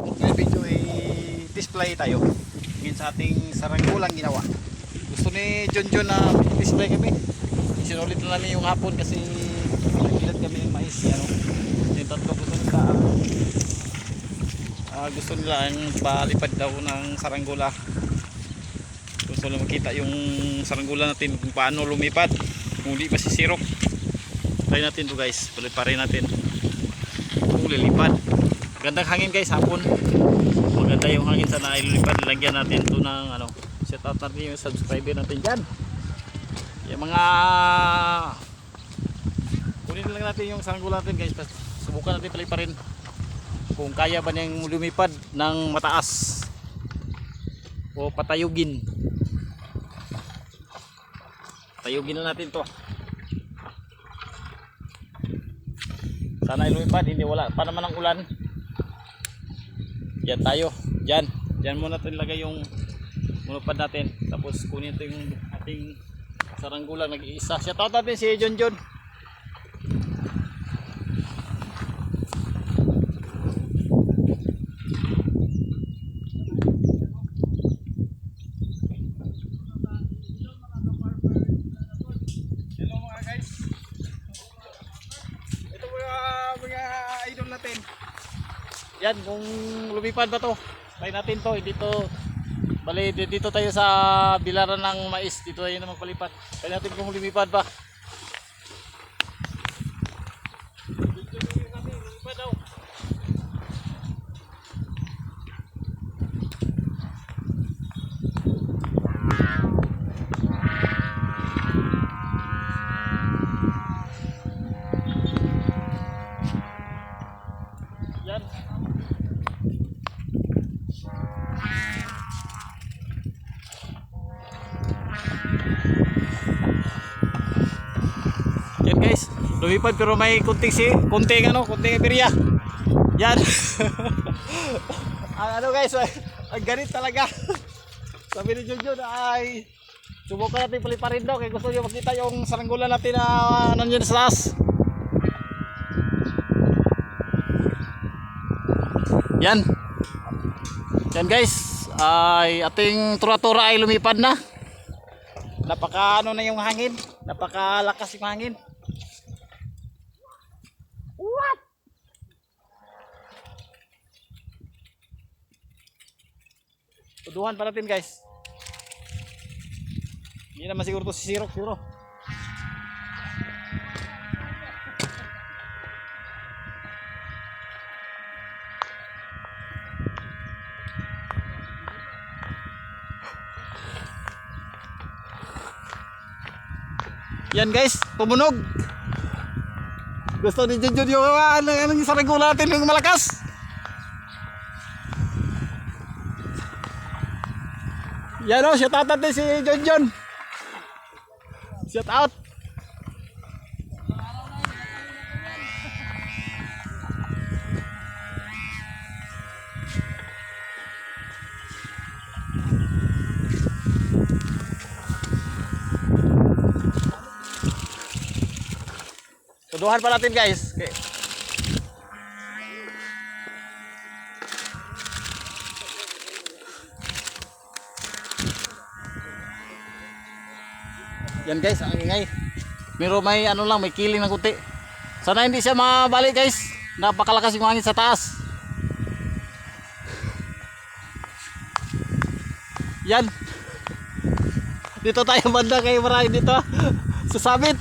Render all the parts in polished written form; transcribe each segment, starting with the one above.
Ngayon video ay display tayo ngayon sa ating saranggolang ginawa. Gusto ni John na display kami. Sinulit na namin yung hapon kasi nagbilat kami ng mais. Ano? Yung tatlo gusto nila ang palipad daw ng saranggola. Gusto nila makita yung saranggola natin kung paano lumipad kung di masisiro. Try natin to guys, paliparin natin kung lilipad. Gandang hangin guys hapon, maganda yung hangin. Sana ay lilipad. Lagyan natin to ng ano, shout out natin yung subscriber natin dyan, yung mga kunin lang natin yung saranggola natin guys. Subukan natin paliparin kung kaya ba niyang lumipad ng mataas o patayugin na natin to. Sana ay lumipad, hindi wala pa naman ang ulan. Yan tayo, dyan muna natin lagay yung mulupad natin, tapos kunin ito yung ating saranggola nag-iisa. Shout out natin si John. Hello mga guys, ito mga idol natin. Yan, kung lumipad ba to, try natin to. Dito tayo sa bilaran ng mais. Dito tayo na magpalipad. Try natin kung lumipad ba. Lumipad daw. Yan. Yan guys, lumipad pero may kunting aberya. Yan. Ano guys, ang ganit talaga. Sabi ni Jojo ay subukan natin paliparin daw kaya gusto niyo makita yung saranggola natin na nandiyan sa taas. Yan guys, ay ating tura-tura ay lumipad na. Napaka ano na yung hangin, napakalakas yung hangin. What? Tuduhan pa natin guys. Hindi naman siguro to si Siro. Yan guys, tumunog. Gusto ni John yung yung saranggola natin yung malakas. Yan o, shout out natin si John. Shout out. Tuduhan pa natin guys. Okay. Yan guys, ang ingay. Pero may ano lang, may kiling ng kunti. Sana hindi siya mabalik guys. Napakalakas yung hangin sa taas. Yan. Dito tayo banda kay marami dito. Susabit.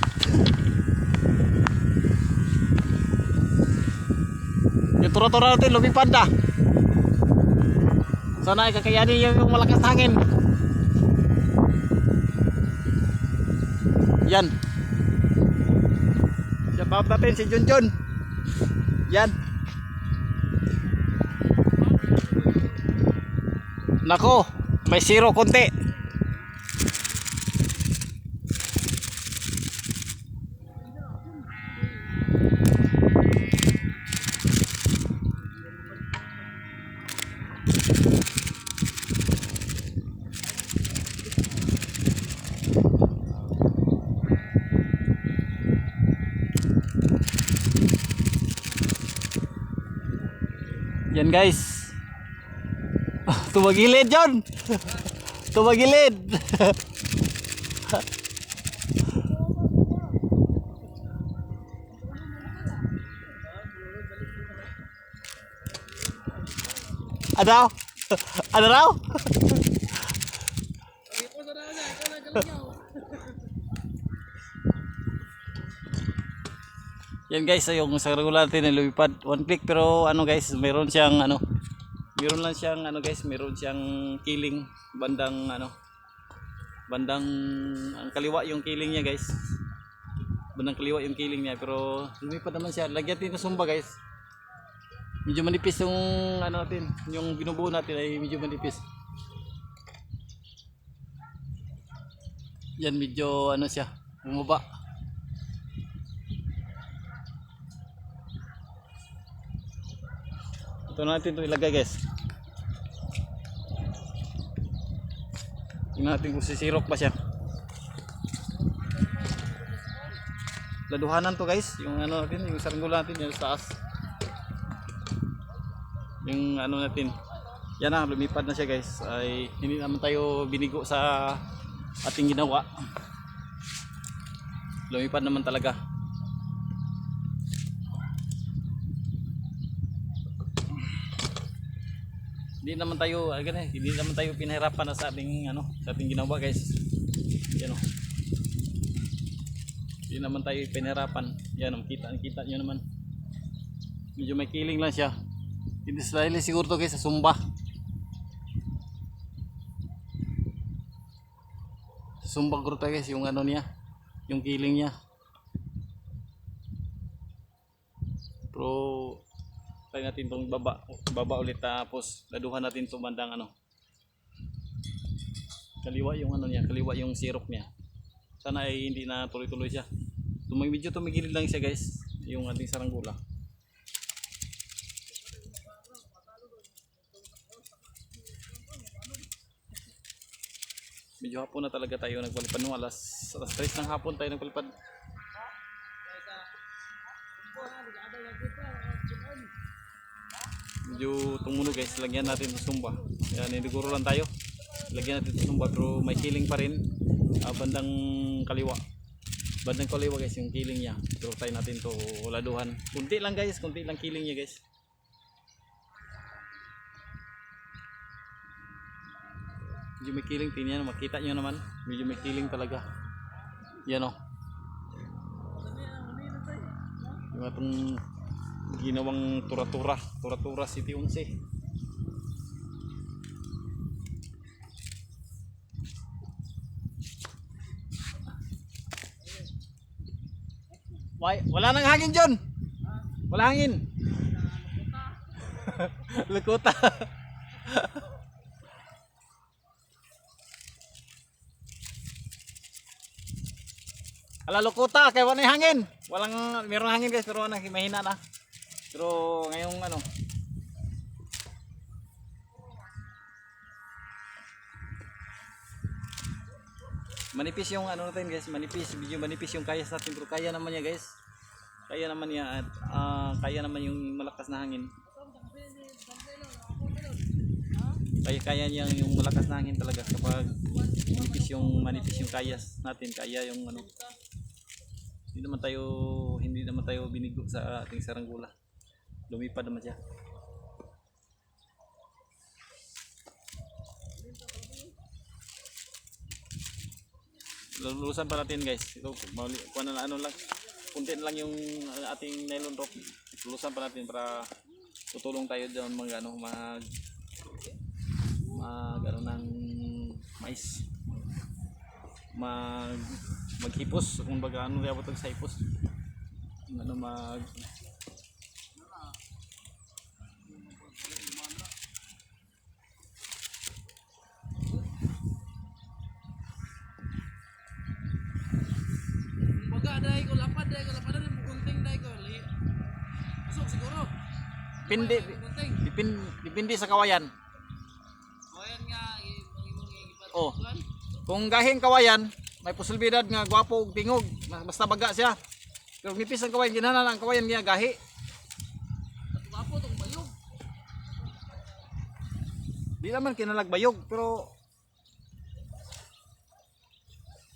Yung tura-tura natin lumipad na. Sana ay kakayanin yung malakas na hangin. Yan. Shout out natin si John. Yan. Nako, may zero konti. Yan guys, Tumagilid, John. Tumagilid. Ano raw? Ano raw? Yan guys, yung saranggola natin na lumipad. One click pero ano guys, meron siyang ano. Meron lang siyang ano guys, meron siyang kiling bandang ano. Bandang ang kaliwa yung kiling niya guys. Bandang kaliwa yung kiling niya pero lumipad naman siya. Lagyan natin ng sumba guys. Medyo manipis yung ano natin, yung binubuo natin ay medyo manipis. Yan medyo ano siya, bumaba. Ito na natin ito ilagay guys. Tingnan natin kung sisirok pa siya. Laduhanan to guys, yung ano natin, yung saranggola natin yung taas. Yung ano natin. Yan na, lumipad na siya guys. Ay hindi naman tayo binigo sa ating ginawa. Lumipad naman talaga. Hindi naman tayo hindi naman tayo pinahirapan na sa ating ano, sa ating ginawa guys. Yan oh. Hindi naman tayo pinahirapan. Yan oh, kita niyo naman. Medyo may kiling lang siya. Hindi dahil siguro to guys sa sumba. Sumba ko guys yung ano niya, yung kiling niya. Pero try natin tong baba ulit tapos laduhan natin itong bandang ano. Kaliwa yung ano niya, kaliwa yung sirok niya. Sana ay hindi na tuloy-tuloy siya. Medyo tumigilid lang siya guys, yung ating saranggola. Medyo hapon na talaga tayo nagpalipad no, alas 3 ng hapon tayo nagpalipad. Medyo tumunog guys, lagyan natin ng sumba. Yan, iniguro lang tayo. Lagyan natin ng sumba pero may kiling pa rin. Bandang kaliwa. Bandang kaliwa guys yung kiling niya. Pero tayo natin to laduhan. Kunti lang guys, kunti lang kiling niya guys. Medyo may kiling, tingnan, makita nyo naman. Medyo may kiling talaga. Yan o. Yung atong ginawang Tura-Tura City 11. Wala nang hangin John. Wala hangin. Lukuta. Ala lukuta kay wala hangin. Meron hangin guys pero mahina na. Pero ngayong ano manipis yung ano natin guys, medyo manipis yung kayas natin pero kaya naman niya guys. Kaya naman niya at kaya naman yung malakas na hangin. Kaya niya yung malakas na hangin talaga kapag manipis yung kayas natin, kaya yung ano. Hindi naman tayo binigo sa ating saranggola. Lumipad naman siya. Lulusan pa natin guys. Ito kuha na ano lang. Kunti na lang yung ating nylon rope. Lulusan pa natin para tutulong tayo diyan mag ng mais. Maghipos kung baga ano dapat sa hipos. Dai ko lapad na gunting dai ko li. Masuk siguro. Dipindi sa kawayan. Kawayan nga imong ipat. Oh. Kung gahing kawayan, may posibilidad nga gwapo ug tingog, basta baga siya. Pero nipis ang kawayan, ginhanan ang kawayan niya gahi. Gwapo tong bayog. Di naman kinalagbayog pero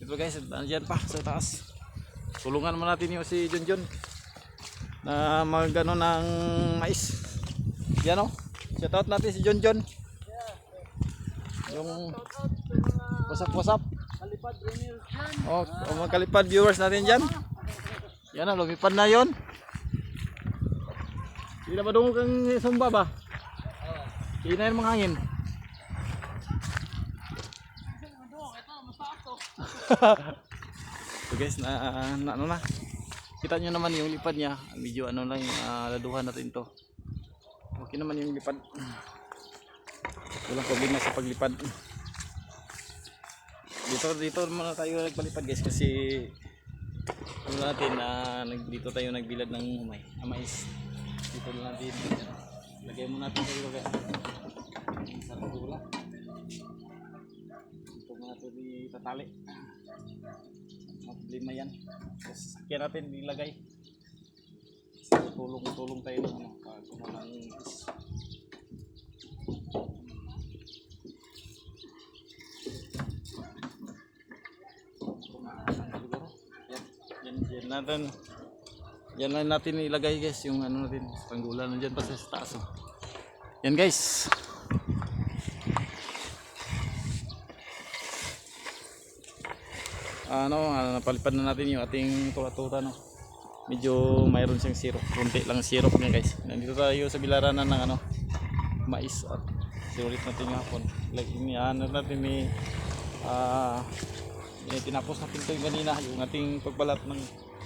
ito guys, nandiyan pa sa taas. Tulungan mo natin yung si Junjun na magano ng mais. Yan o. Shout out natin si Junjun. Yung wasap. Kalipad Renil yan. Oh, mga kalipad viewers natin dyan. Yan na, lumipad na yon. Hindi na ba dungog ang sumba ba? Hindi na yung mga hangin. So guys, ano na. Kita nyo naman yung lipad niya. Medyo ano lang, laduhan natin to. Okay naman yung lipad. Walang problema sa paglipad. Dito muna tayo nagpalipad guys kasi ano natin dito tayo nagbilad ng mais. Dito lang natin. Lagay mo natin dito guys. Sarap gula. Dito muna natin itatali. Problema yan. Tapos sakyan natin ilagay. Tulong tayo ng pag kumalang is. Yan lang natin ilagay guys yung ano natin panggulan nandiyan pa sa taas. Yan guys. Napalipad na natin yung ating tura-tura no. Medyo mayroon siyang syrup, konti lang syrup niya guys. Nandito tayo sa bilaranan ng mais at sinulit natin yung hapon. Like natin may tinapos natin ito yung kanina, yung ating pagbalat ng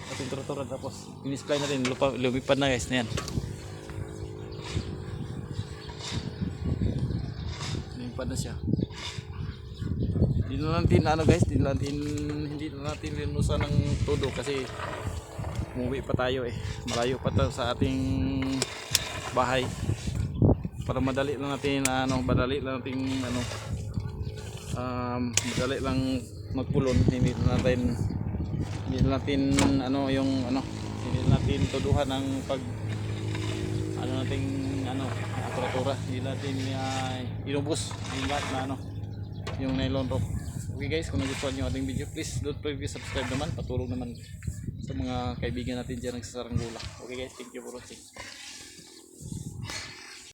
ating tura-tura, tapos in-display natin, lumipad na guys na yan. Lumipad na siya. Hindi na natin linusan ng todo kasi umuwi pa tayo malayo pa tayo sa ating bahay. Para madali lang natin magpulon, hindi natin tuduhan ng pag tura-tura, hindi natin inubos yung nylon rope. Okay guys, kung nagustuhan nyo ating video, please don't forget to subscribe naman, patulong naman sa mga kaibigan natin dyan nagsasaranggola. Okay guys, thank you for watching.